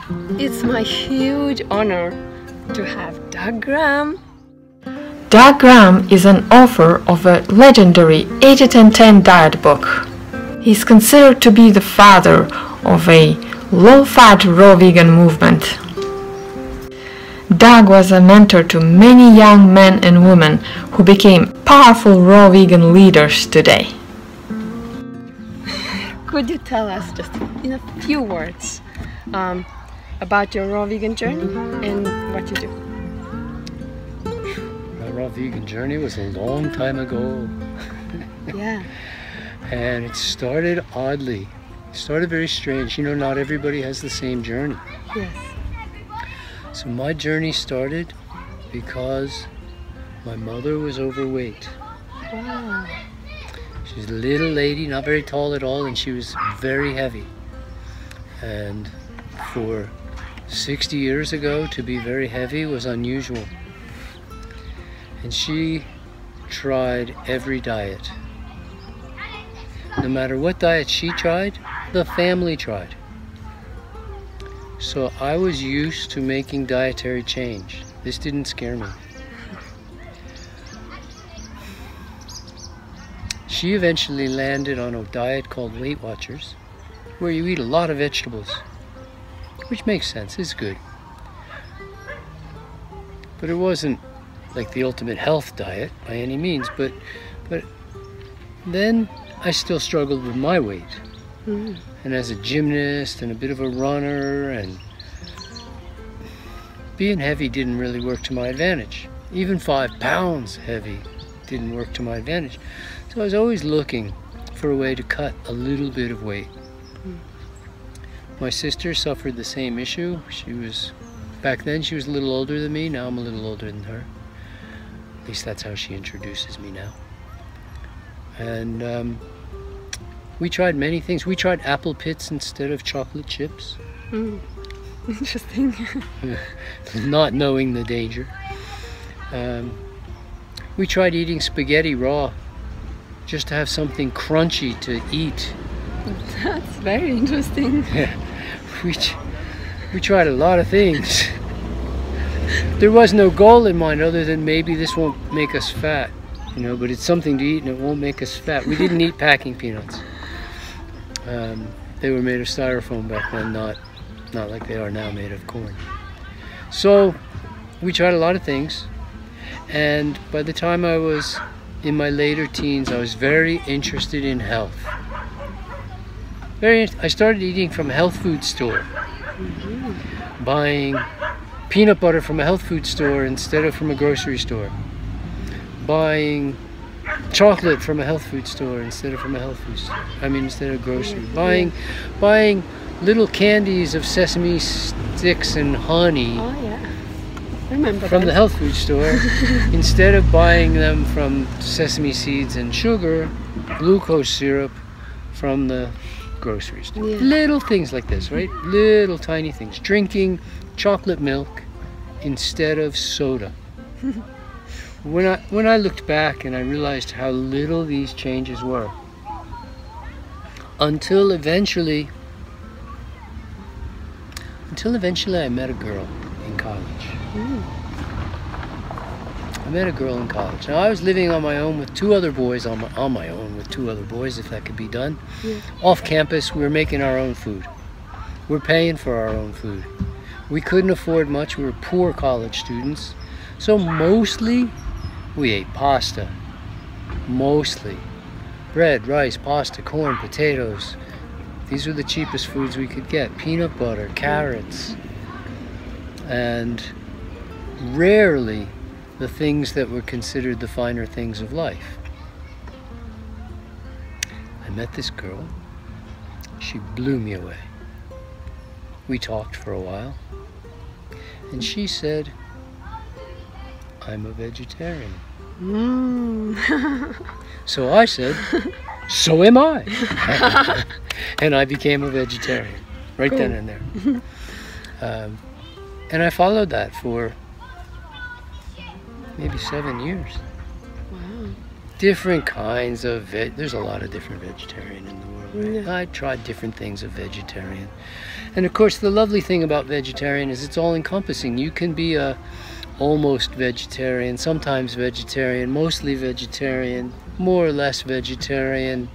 It's my huge honor to have Doug Graham. Doug Graham is an author of a legendary 80-10-10 diet book. He's considered to be the father of a low-fat raw vegan movement. Doug was a mentor to many young men and women who became powerful raw vegan leaders today. Could you tell us just in a few words about your raw vegan journey and what you do? My raw vegan journey was a long time ago. Yeah. And it started oddly. It started very strange. You know, not everybody has the same journey. Yes. So my journey started because my mother was overweight. Wow. She was a little lady, not very tall at all, and she was very heavy. And for 60 years ago, to be very heavy was unusual. And she tried every diet. No matter what diet she tried, the family tried. So I was used to making dietary change. This didn't scare me. She eventually landed on a diet called Weight Watchers, where you eat a lot of vegetables, which makes sense, it's good. But it wasn't like the ultimate health diet by any means, but then I still struggled with my weight. Mm. And as a gymnast and a bit of a runner, and being heavy didn't really work to my advantage. Even 5 pounds heavy didn't work to my advantage. So I was always looking for a way to cut a little bit of weight. Mm. My sister suffered the same issue. Back then she was a little older than me, now I'm a little older than her. At least that's how she introduces me now. And we tried many things. We tried apple pits instead of chocolate chips. Mm. Interesting. Not knowing the danger. We tried eating spaghetti raw, just to have something crunchy to eat. That's very interesting. Yeah. We tried a lot of things. There was no goal in mind other than maybe this won't make us fat, you know, but it's something to eat and it won't make us fat. We didn't eat packing peanuts. They were made of styrofoam back then, not like they are now, made of corn. So we tried a lot of things, and by the time I was in my later teens, I was very interested in health. I started eating from a health food store, buying peanut butter from a health food store instead of from a grocery store, buying chocolate from a health food store instead of from a health food store. Instead of grocery. Buying little candies of sesame sticks and honey. Oh yeah, I remember from that. the health food store instead of buying them from sesame seeds and sugar, glucose syrup from the grocery store. Yeah. Little things like this, right? Little tiny things. Drinking chocolate milk instead of soda. When I looked back and I realized how little these changes were, until eventually I met a girl in college. Mm. I met a girl in college. Now I was living on my own with 2 other boys, on my own with 2 other boys, if that could be done. Yeah. Off campus, we were making our own food. We're paying for our own food. We couldn't afford much. We were poor college students. So mostly we ate pasta. Mostly. Bread, rice, pasta, corn, potatoes. These were the cheapest foods we could get. Peanut butter, carrots, and rarely the things that were considered the finer things of life. I met this girl. She blew me away. We talked for a while, and she said, "I'm a vegetarian." Mm. So I said, "So am I." And I became a vegetarian right Cool. then and there. And I followed that for maybe 7 years. Wow. Different kinds of there's a lot of different vegetarian in the world. away. Yeah. I tried different things of vegetarian. And of course, the lovely thing about vegetarian is it's all encompassing. You can be a almost vegetarian, sometimes vegetarian, mostly vegetarian, more or less vegetarian,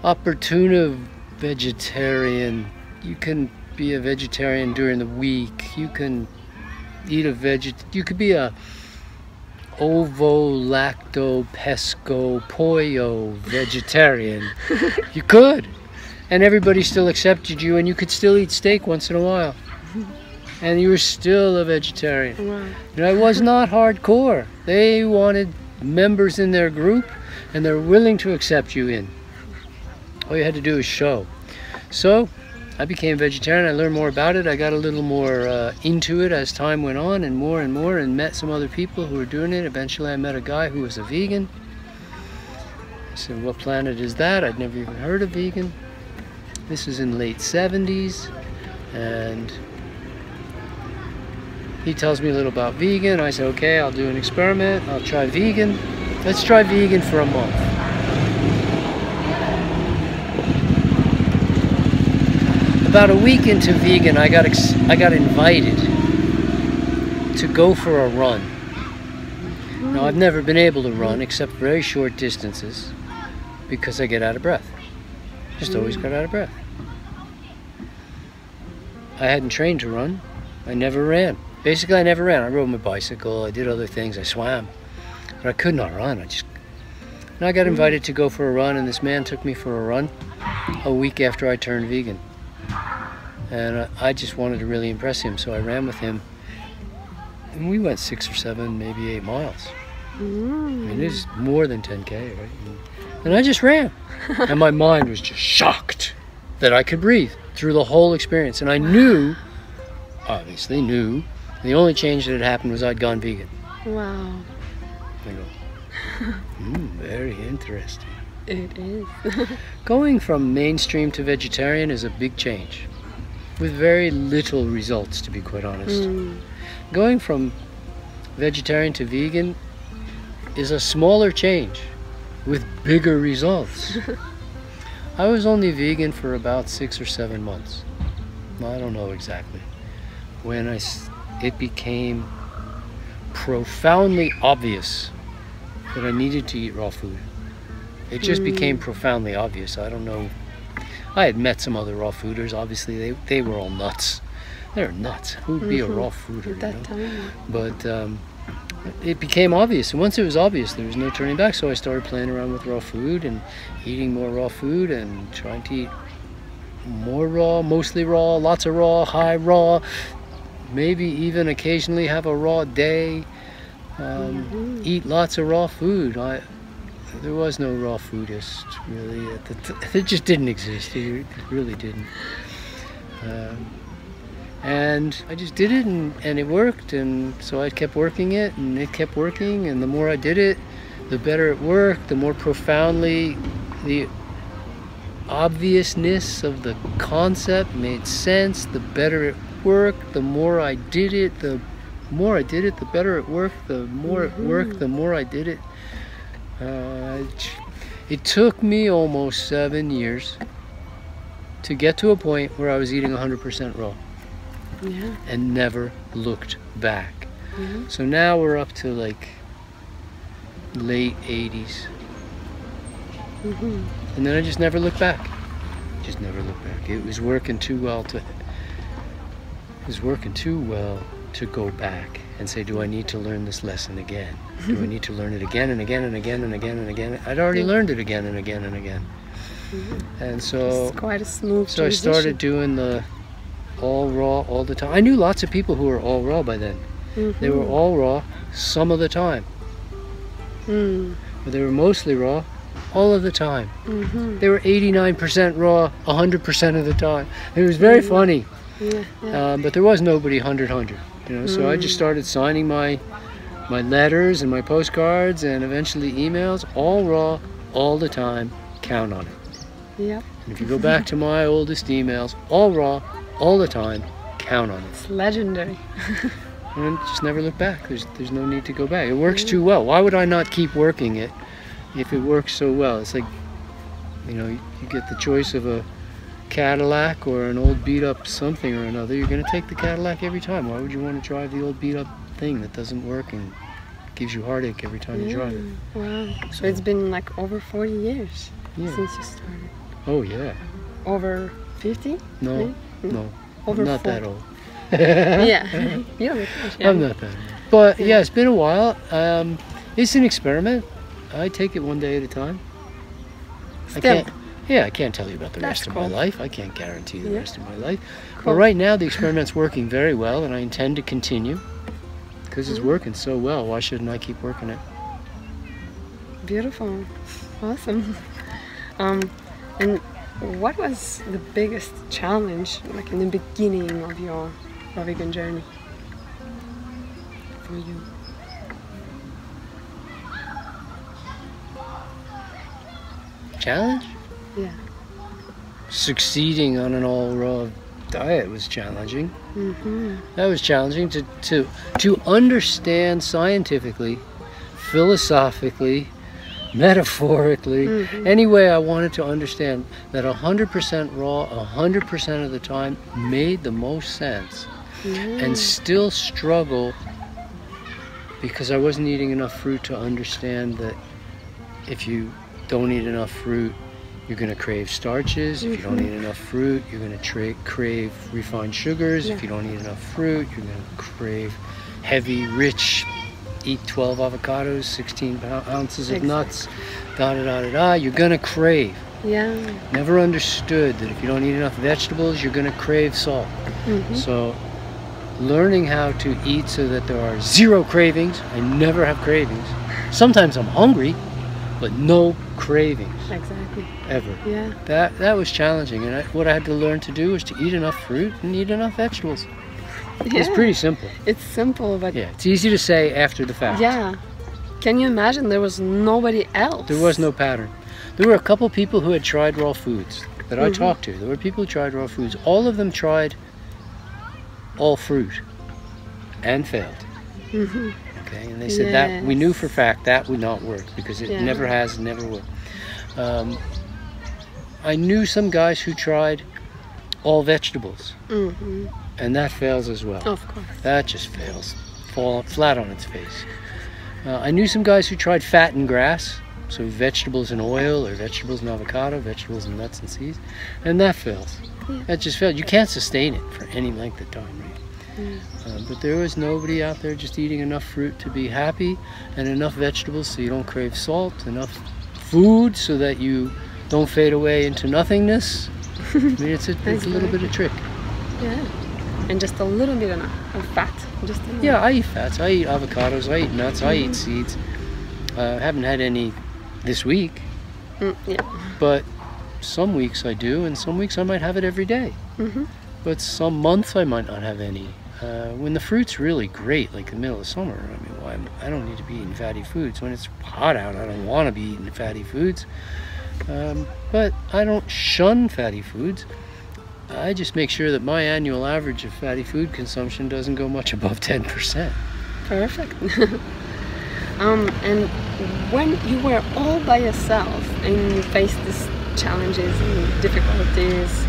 opportune vegetarian. You can be a vegetarian during the week. You can eat you could be a ovo, lacto, pesco, pollo vegetarian. You could. And everybody still accepted you, and you could still eat steak once in a while. And you were still a vegetarian. Wow. And I was not hardcore. They wanted members in their group, and they're willing to accept you in. All you had to do is show. So I became vegetarian. I learned more about it. I got a little more into it as time went on, and more, and met some other people who were doing it. Eventually I met a guy who was a vegan. I said, what planet is that? I'd never even heard of vegan. This is in late 70s, and he tells me a little about vegan. I said, okay, I'll do an experiment. I'll try vegan. Let's try vegan for a month. About a week into vegan, I got invited to go for a run. Now, I've never been able to run except very short distances because I get out of breath. Just always got out of breath. I hadn't trained to run. I never ran. Basically, I never ran. I rode my bicycle. I did other things. I swam. But I could not run. And I got invited to go for a run, and this man took me for a run a week after I turned vegan. And I just wanted to really impress him, so I ran with him. And we went 6 or 7, maybe 8 miles. I mean, it was more than 10K, right? And I just ran. And my mind was just shocked that I could breathe through the whole experience. And I knew, obviously knew, the only change that had happened was I'd gone vegan. Wow. I go, very interesting. It is. Going from mainstream to vegetarian is a big change, with very little results, to be quite honest. Going from vegetarian to vegan is a smaller change with bigger results. I was only vegan for about 6 or 7 months. I don't know exactly. When it became profoundly obvious that I needed to eat raw food. It just became profoundly obvious. I don't know. I had met some other raw fooders. Obviously, they were all nuts. They're nuts. Who'd be a raw fooder? At that time. But it became obvious. And once it was obvious, there was no turning back. So I started playing around with raw food and eating more raw food and trying to eat more raw, mostly raw, lots of raw, high raw. Maybe even occasionally have a raw day. Eat lots of raw food. There was no raw foodist, really. It just didn't exist. It really didn't. And I just did it, and it worked, and so I kept working it, and it kept working, and the more I did it, the better it worked, the more profoundly the obviousness of the concept made sense, the better it worked, the more I did it, the better it worked, the more it worked, the more I did it. It took me almost 7 years to get to a point where I was eating 100% raw. Yeah. And never looked back. Yeah. So now we're up to like late 80s. And then I just never looked back. Just never looked back. It was working too well to go back and say, do I need to learn this lesson again? Do I need to learn it again and again and again and again and again? I'd already learned it again and again and again. And so It's quite a smooth I started doing the all raw all the time. I knew lots of people who were all raw by then. They were all raw some of the time. But they were mostly raw all of the time. They were 89% raw 100% of the time. It was very funny. But there was nobody 100, you know. So I just started signing my letters and my postcards and eventually emails, all raw all the time. Count on it. Yep. And if you go back to my oldest emails, all raw all the time, count on it. It's legendary. And just never look back. There's no need to go back. It works too well. Why would I not keep working it if it works so well? It's like You know, you get the choice of a Cadillac or an old beat up something or another. You're going to take the Cadillac every time. Why would you want to drive the old beat up thing that doesn't work and gives you heartache every time you drive it? Wow. So it's been like over 40 years Yeah. since you started. Oh yeah. Over 50? No, maybe? no, Over I'm not 40. that old. Yeah. You're the first, yeah. I'm not that old. But yeah, it's been a while. It's an experiment. I take it one day at a time. Still. I can't tell you about the That's rest of cool. my life. I can't guarantee the Yeah. rest of my life. Cool. But right now the experiment's working very well, and I intend to continue because it's working so well. Why shouldn't I keep working it? Beautiful. Awesome. And what was the biggest challenge, like in the beginning of your raw vegan journey for you? Challenge? Yeah. Succeeding on an all raw diet was challenging. Mm-hmm. That was challenging to understand scientifically, philosophically, metaphorically, any way I wanted to understand that 100% raw 100% of the time made the most sense, and still struggle because I wasn't eating enough fruit to understand that if you don't eat enough fruit, you're going to crave starches. If you don't eat enough fruit, you're going to crave refined sugars. If you don't eat enough fruit, you're going to crave heavy, rich, eat 12 avocados, 16 ounces of nuts, you're going to crave. Yeah. Never understood that if you don't eat enough vegetables, you're going to crave salt. So learning how to eat so that there are zero cravings. I never have cravings. Sometimes I'm hungry, but no cravings. Exactly. Ever. Yeah. That was challenging, and what I had to learn to do was to eat enough fruit and eat enough vegetables. It's pretty simple. It's simple, but Yeah, it's easy to say after the fact. yeah. Can you imagine there was nobody else? There was no pattern. There were a couple people who had tried raw foods that I talked to. There were people who tried raw foods. All of them tried all fruit and failed. Okay, and they said that we knew for a fact that would not work because it never has, never will. I knew some guys who tried all vegetables, and that fails as well. Of course. That just fails, fall flat on its face. I knew some guys who tried fat and grass, so vegetables and oil, or vegetables and avocado, vegetables and nuts and seeds, and that fails. That just failed. You can't sustain it for any length of time, right? But there was nobody out there just eating enough fruit to be happy, and enough vegetables so you don't crave salt, enough food so that you don't fade away into nothingness. I mean, it's a little bit of trick. Yeah. And just a little bit of fat. Just enough. Yeah, I eat fats. I eat avocados. I eat nuts. I eat seeds. I haven't had any this week, Yeah. but some weeks I do, and some weeks I might have it every day. But some months I might not have any. When the fruit's really great, like in the middle of summer, I mean, well, I don't need to be eating fatty foods. When it's hot out, I don't want to be eating fatty foods. But I don't shun fatty foods. I just make sure that my annual average of fatty food consumption doesn't go much above 10%. Perfect. And when you were all by yourself and you faced these challenges and difficulties,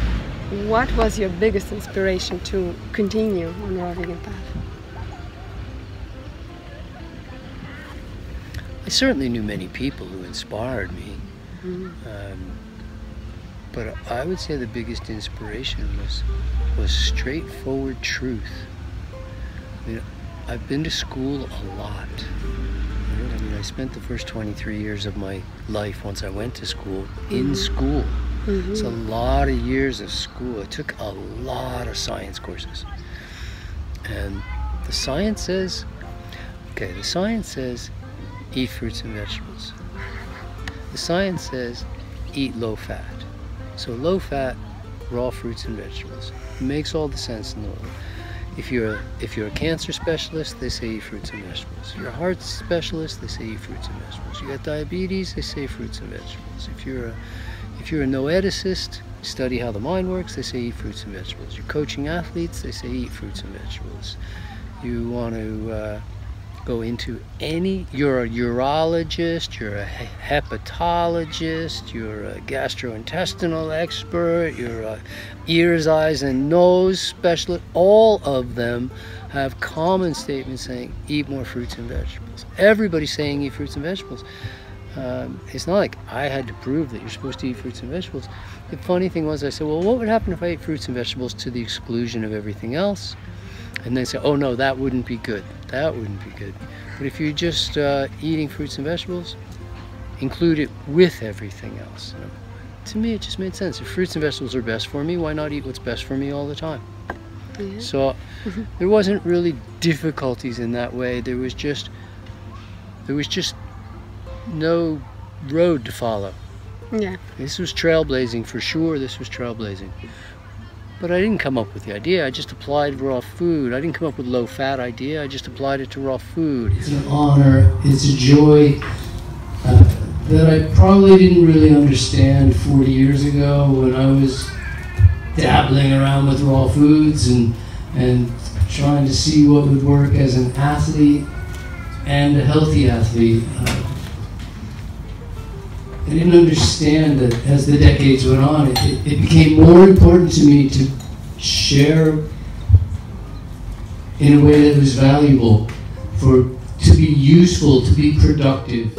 what was your biggest inspiration to continue on the raw vegan path? I certainly knew many people who inspired me. But I would say the biggest inspiration was straightforward truth. I mean, I've been to school a lot. Right? I mean, I spent the first 23 years of my life, once I went to school, in school. It's a lot of years of school. I took a lot of science courses. And the science says, eat fruits and vegetables. The science says eat low fat. So low fat, raw fruits and vegetables. It makes all the sense in the world. If you're a cancer specialist, they say eat fruits and vegetables. If you're a heart specialist, they say eat fruits and vegetables. You got diabetes, they say fruits and vegetables. If you're a noeticist, study how the mind works, they say eat fruits and vegetables. You're coaching athletes, they say eat fruits and vegetables. You want to go into any, you're a urologist, you're a hepatologist, you're a gastrointestinal expert, you're a ears, eyes, and nose specialist, all of them have common statements saying eat more fruits and vegetables. Everybody's saying eat fruits and vegetables. It's not like I had to prove that you're supposed to eat fruits and vegetables. The funny thing was, I said, well, what would happen if I ate fruits and vegetables to the exclusion of everything else? And they say, oh no, that wouldn't be good. That wouldn't be good. But if you're just eating fruits and vegetables, include it with everything else. To me, it just made sense. If fruits and vegetables are best for me, why not eat what's best for me all the time? Yeah. So there wasn't really difficulties in that way. There was just no road to follow. Yeah. This was trailblazing for sure. This was trailblazing. But I didn't come up with the idea. I just applied raw food. I didn't come up with a low-fat idea. I just applied it to raw food. It's an honor. It's a joy that I probably didn't really understand 40 years ago when I was dabbling around with raw foods and trying to see what would work as an athlete and a healthy athlete. I didn't understand that as the decades went on, it became more important to me to share in a way that was valuable, to be useful, to be productive.